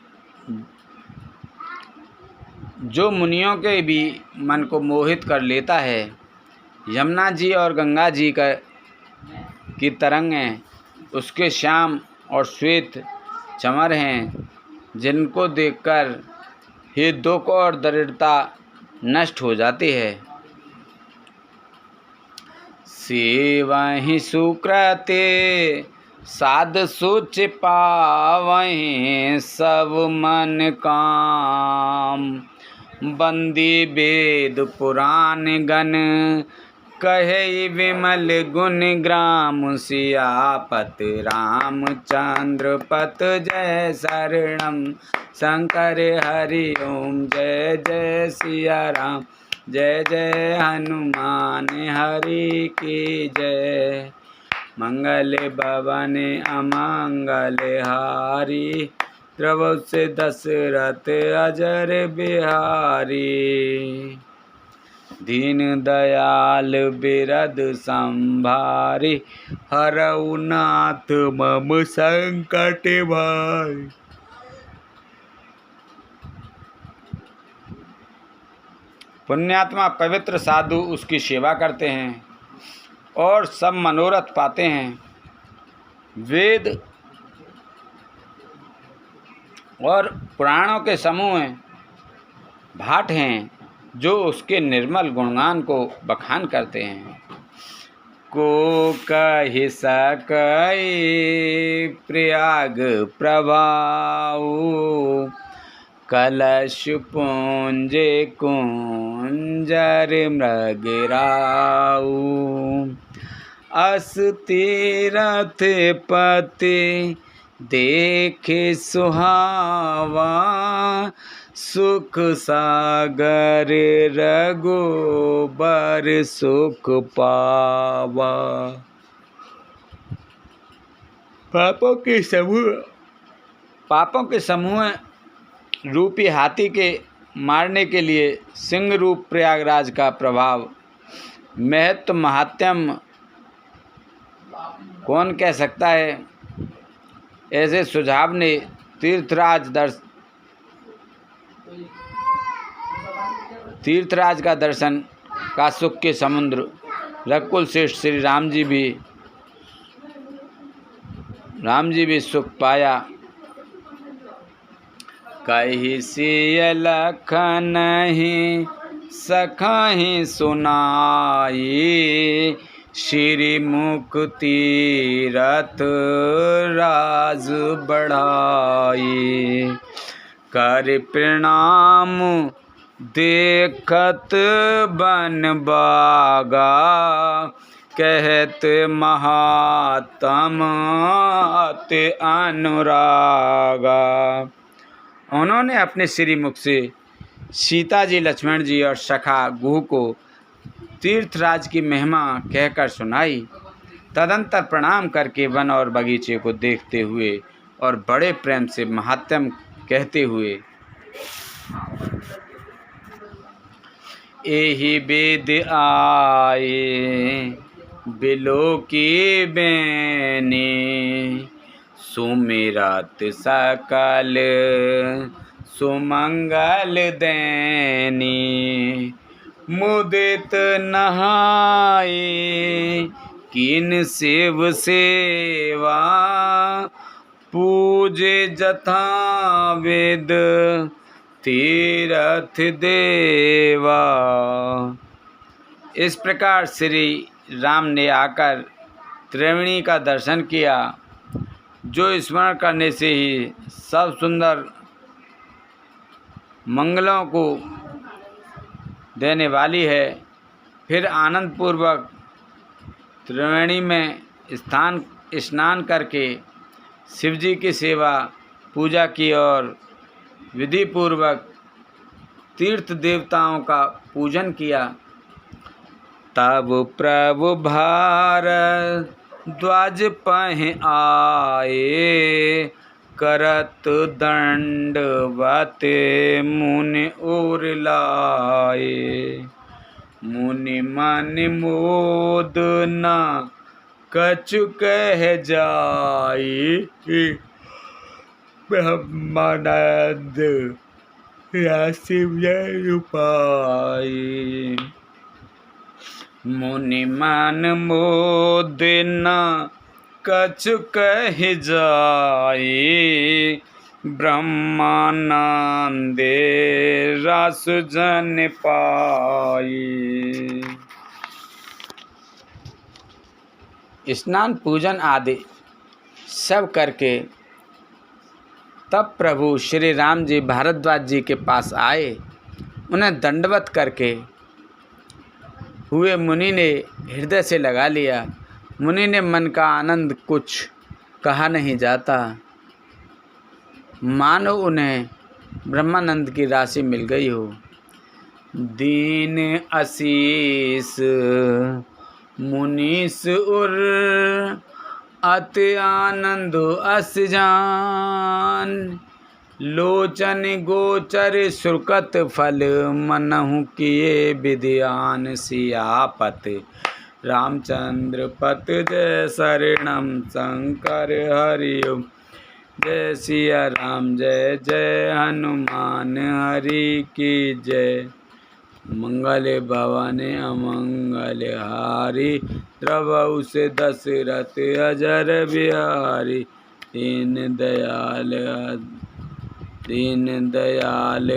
जो मुनियों के भी मन को मोहित कर लेता है। यमुना जी और गंगा जी की तरंगें उसके श्याम और श्वेत चमर हैं, जिनको देखकर ही दुख और दरिद्रता नष्ट हो जाती है। सेवहि सुकृते साध सोच पावहि सब मन काम। बंदी वेद पुराण गण कहे विमल गुण ग्राम। सियापत रामचंद्र पत जय शरणम शंकर हरि ओम। जय जय सिया राम जय जय हनुमान हरि की जय। मंगल भवन अमंगल हारी द्रव से दशरथ अजर बिहारी। दीन दयाल बिरद संभारी हरऊ नाथ मम संकट भारी। पुण्यात्मा पवित्र साधु उसकी सेवा करते हैं और सब मनोरथ पाते हैं। वेद और पुराणों के समूह भाट हैं जो उसके निर्मल गुणगान को बखान करते हैं। को कहि सकै प्रयाग प्रभाऊ कलश पुंज कुंजर मृगराऊ। अस तीरथ पति देखे सुहावा सुख सागर रघुबर सुख पावा। पापों के समूह रूपी हाथी के मारने के लिए सिंह रूप प्रयागराज का प्रभाव महत्व महात्म्य कौन कह सकता है। ऐसे सुझाव ने तीर्थराज का दर्शन का सुख के समुद्र रघुकुल श्रेष्ठ श्री राम जी भी सुख पाया। कहि सिय लखन ही सखहि सुनाई श्री मुख तीरथ राज बढ़ाई। कर प्रणाम देखत बन बागा कहत महात्म अति अनुरागा। उन्होंने अपने श्रीमुख से सीता जी लक्ष्मण जी और सखा गुह को तीर्थराज की महिमा कहकर सुनाई। तदंतर प्रणाम करके वन और बगीचे को देखते हुए और बड़े प्रेम से महात्म कहते हुए एहि वेद आए बिलो की बेनी सुमिरत सकल सुमंगल देनी। मुदित नहाए किन शिव सेवा पूजे जथा वेद तीरथ देवा। इस प्रकार श्री राम ने आकर त्रिवेणी का दर्शन किया, जो स्मरण करने से ही सब सुंदर मंगलों को देने वाली है। फिर आनंद पूर्वक त्रिवेणी में स्नान करके शिवजी की सेवा पूजा की और विधि पूर्वक तीर्थ देवताओं का पूजन किया। तब प्रभु भारद्वाज पहि आए करत दंडवत मुनि उर लाए। मुनि मन मोद न कछु कह जाई ब्रह्मानंद राशि रूपाई। मुनि मन मोद न कछु कह जाई, ब्रह्मानंदे रस जन पाई। स्नान पूजन आदि सब करके तब प्रभु श्री राम जी भारद्वाज जी के पास आए। उन्हें दंडवत करके हुए मुनि ने हृदय से लगा लिया। मुनि ने मन का आनंद कुछ कहा नहीं जाता, मानो उन्हें ब्रह्मानंद की राशि मिल गई हो। दीन आशीष मुनीस उर अति आनंद अस जान, लोचन गोचर सुकृत फल मनहु किए विद्यान। सियापत रामचंद्र पत जय शरणम शंकर हरिओम। जय सिया राम जय जय हनुमान हरि की जय। मंगल भवन अमंगल हारी, द्रवहु से दशरथ अजर बिहारी। दीन दयाल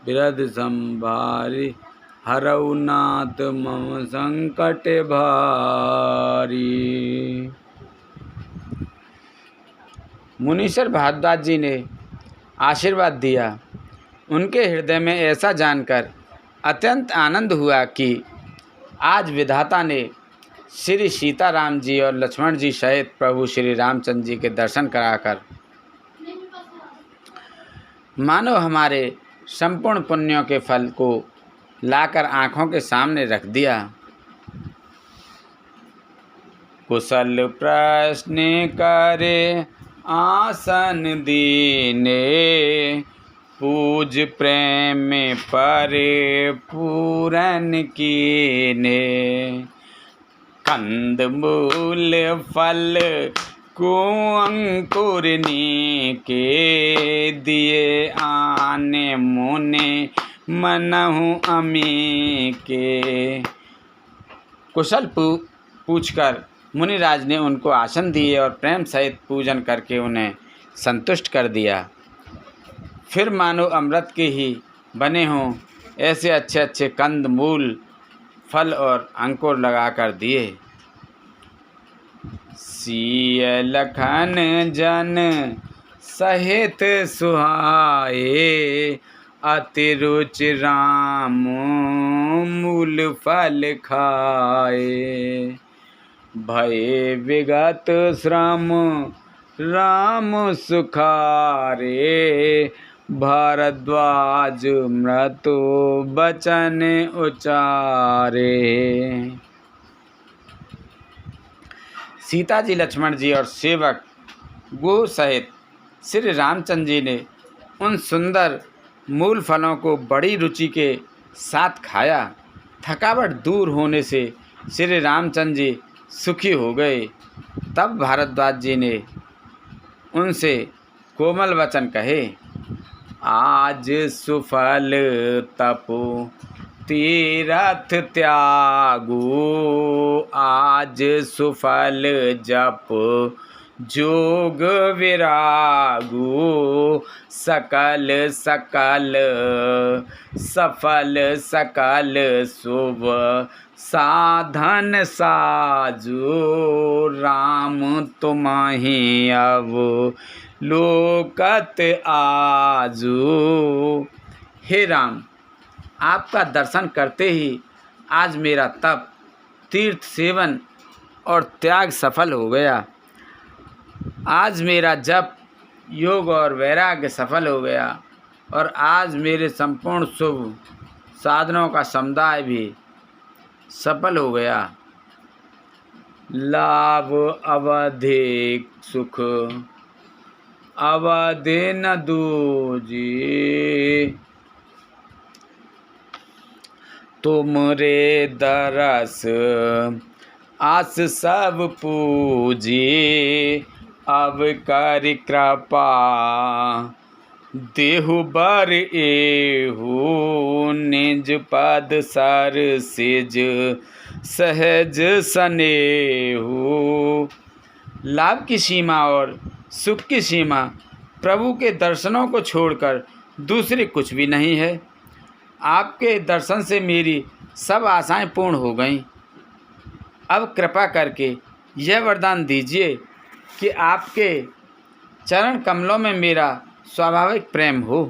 बिरध संभारी, हरऊ नाथ मम संकट भारी। मुनीश्वर भारद्वाज जी ने आशीर्वाद दिया। उनके हृदय में ऐसा जानकर अत्यंत आनंद हुआ कि आज विधाता ने श्री सीताराम जी और लक्ष्मण जी सहित प्रभु श्री रामचंद्र जी के दर्शन कराकर मानो हमारे संपूर्ण पुण्यों के फल को लाकर आँखों के सामने रख दिया। कुशल प्रश्न करे आसन दीने, पूज प्रेम परे पूरन कीने। कंद मूल फल को अंकुरनी के, दिए आने मुने मनहु अमी के। कुशल पूछकर मुनिराज ने उनको आसन दिए और प्रेम सहित पूजन करके उन्हें संतुष्ट कर दिया। फिर मानो अमृत के ही बने हों ऐसे अच्छे अच्छे कंद मूल फल और अंकुर लगा कर दिए। सिय लखन जन सहित सुहाए, अति रुचि राम मूल फल खाए। भय विगत श्रम राम सुखारे, भारद्वाज मृत्यु बचन उचारे। सीता जी, लक्ष्मण जी और सेवक गो सहित श्री रामचंद्र जी ने उन सुंदर मूल फलों को बड़ी रुचि के साथ खाया। थकावट दूर होने से श्री रामचंद्र जी सुखी हो गए। तब भारद्वाज जी ने उनसे कोमल वचन कहे। आज सुफल तपो तीरथ त्यागो, आज सुफल जप जोग विरागो। सकल सकल सफल सकल शुभ साधन साजो, राम तुम्हि अब लोकत आजो। हे राम, आपका दर्शन करते ही आज मेरा तप, तीर्थ सेवन और त्याग सफल हो गया। आज मेरा जप, योग और वैराग्य सफल हो गया और आज मेरे संपूर्ण शुभ साधनों का समुदाय भी सफल हो गया। लाभ अवधिक सुख अवधि न दूजी, तुमरे दरस आस सब पूजी। अब कर कृपा देहु बर एहू, निज पद सर सिज सहज सनेहू। लाभ की सीमा और सुख की सीमा प्रभु के दर्शनों को छोड़कर दूसरी कुछ भी नहीं है। आपके दर्शन से मेरी सब आशाएं पूर्ण हो गईं। अब कृपा करके यह वरदान दीजिए कि आपके चरण कमलों में मेरा स्वाभाविक प्रेम हो।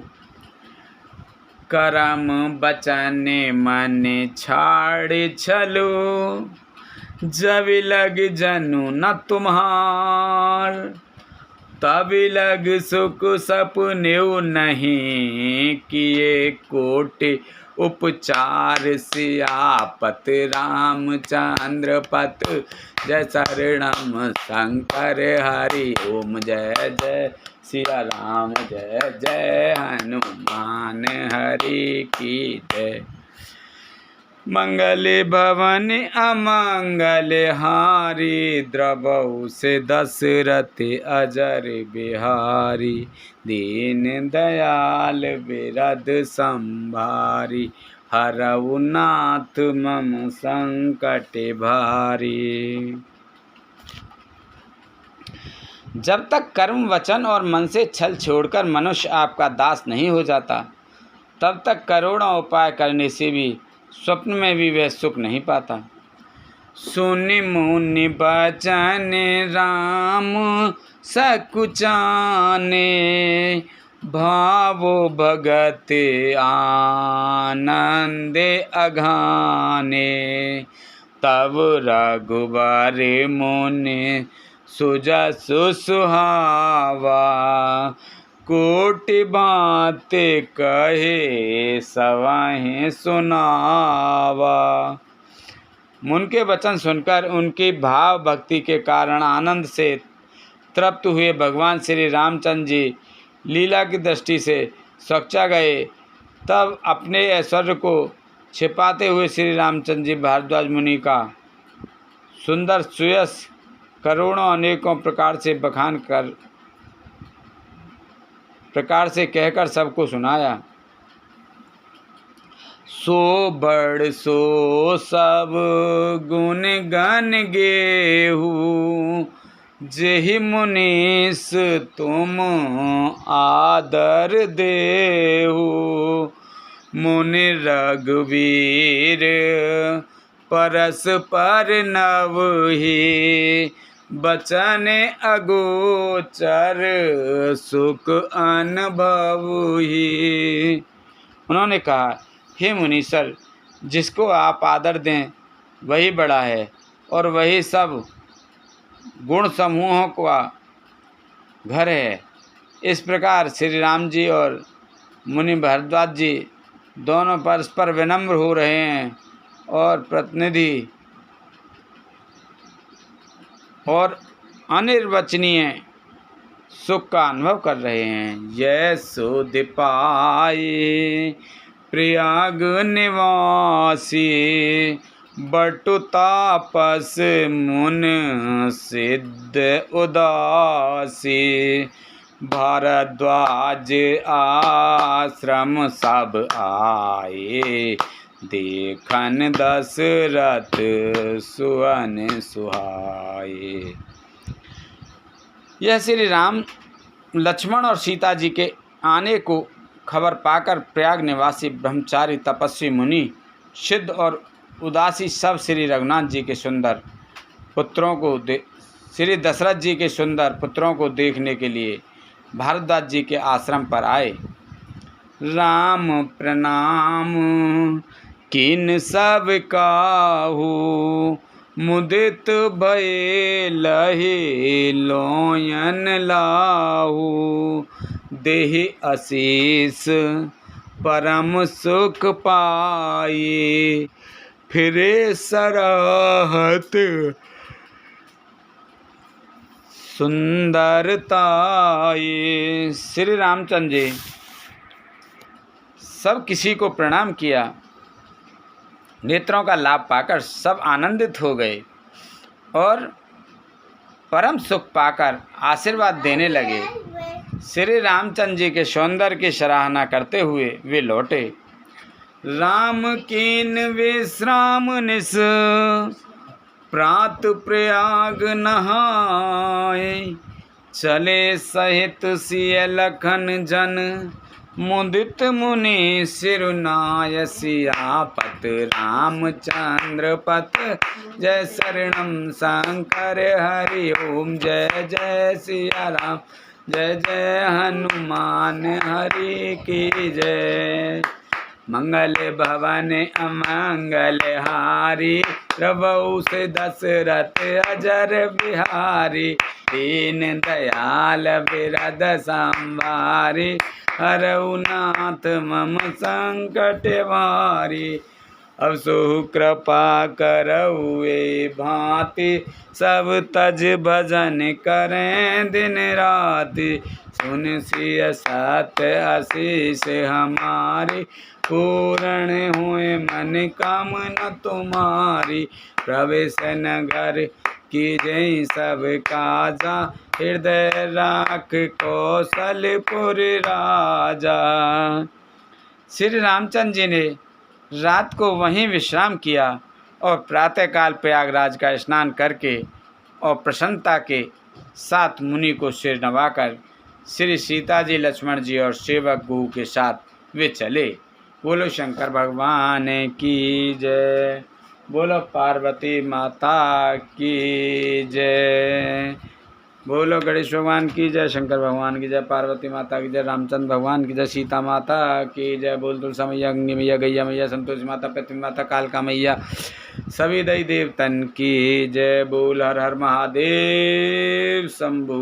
करम बचन मन छाड़ छलो, जब लग जनु न तुम्हार। तब लग सुख सपने नहीं, किए कोटि उपचार। सियापत रामचंद्र पत जय शरणम शंकर हरि ओम। जय जय सिया राम, जय जय हनुमान हरि की जय। मंगल भवन अमंगल हारी, द्रवहु से दशरथ अजर बिहारी। दीन दयाल बिरद संभारी, हरऊ नाथ मम संकट भारी। जब तक कर्म वचन और मन से छल छोड़कर मनुष्य आपका दास नहीं हो जाता, तब तक करोड़ों उपाय करने से भी स्वप्न में भी वह सुख नहीं पाता। सुनि मुनि बचन राम सकुचाने, भावो भगत आनंद अघाने। तब रघुबर मुनि सुजसु सुहावा, कोटि बात कहे सवाहें सुनावा। मुन के वचन सुनकर उनकी भाव भक्ति के कारण आनंद से तृप्त हुए भगवान श्री रामचंद्र जी लीला की दृष्टि से सच्चा गए। तब अपने ऐश्वर्य को छिपाते हुए श्री रामचंद्र जी भारद्वाज मुनि का सुंदर सुयश करोड़ों अनेकों प्रकार से कहकर सबको सुनाया। सो बड़ सो सब गुण गन गेहू, जेहि मुनीस तुम आदर देहु। मुनि रघुवीर परस पर नवहि, बचन अगोचर सुख अनुभवहि। उन्होंने कहा, हे मुनीश्वर, जिसको आप आदर दें वही बड़ा है और वही सब गुण समूहों का घर है। इस प्रकार श्री राम जी और मुनि भारद्वाज जी दोनों परस्पर विनम्र हो रहे हैं और प्रतिनिधि और अनिर्वचनीय सुख का अनुभव कर रहे हैं। यह सुध पाए प्रयाग निवासी, बटु तापस मुन सिद्ध उदासी। भारद्वाज आश्रम सब आए, देखन दशरथ सुवन सुहाए। यह श्री राम, लक्ष्मण और सीता जी के आने को खबर पाकर प्रयाग निवासी ब्रह्मचारी तपस्वी मुनि, सिद्ध और उदासी सब श्री रघुनाथ जी के सुंदर पुत्रों को श्री दशरथ जी के सुंदर पुत्रों को देखने के लिए भारद्वाज जी के आश्रम पर आए। राम प्रणाम किन सब काहू, मुदित भये लहे लोयन लाहू। देहि आशीष परम सुख पाए, फिरे सराहत सुंदरताए। श्री रामचंद्र जी सब किसी को प्रणाम किया। नेत्रों का लाभ पाकर सब आनंदित हो गए और परम सुख पाकर आशीर्वाद देने लगे। श्री रामचंद्र जी के सौंदर्य की सराहना करते हुए वे लौटे। राम कीन विश्राम निस प्रात प्रयाग नहाए, चले सहित सिय लखन जन मुदित मुनि सिरुनाय। सियापत रामचंद्र पत जय शरणम शंकर हरि ओम। जय जय सिया राम जय जय हनुमान हरि की जय। मंगल भवन अमंगल हारी, प्रभु से दशरथ अजर बिहारी। दीन दयाल बिरद संभारी, हरऊ नाथ मम संकट भारी। अब सो कृपा करऊ ए भांति, सब तज भजन करें दिन राति। सुन सिय सत्य आशीष हमारी, पूर्ण हुए मन कामना तुम्हारी। प्रवेश नगर की जय सब काजा, हृदय राख कौशलपुर राजा। श्री रामचंद्र जी ने रात को वहीं विश्राम किया और प्रातःकाल प्रयागराज का स्नान करके और प्रसन्नता के साथ मुनि को सिर नवाकर श्री सीता जी, लक्ष्मण जी और सेवक गुह के साथ वे चले। बोलो शंकर भगवान की जय, बोलो पार्वती माता की जय, बोलो गणेश भगवान की जय, शंकर भगवान की जय, पार्वती माता की जय, रामचंद्र भगवान की जय, सीता माता की जय। बोल तुलसा मैया, गंगे मैया, गैया मैया, संतोषी माता, पृथ्वी माता, कालका मैया, सभी दई देवतन की जय। बोल हर हर महादेव शंभू।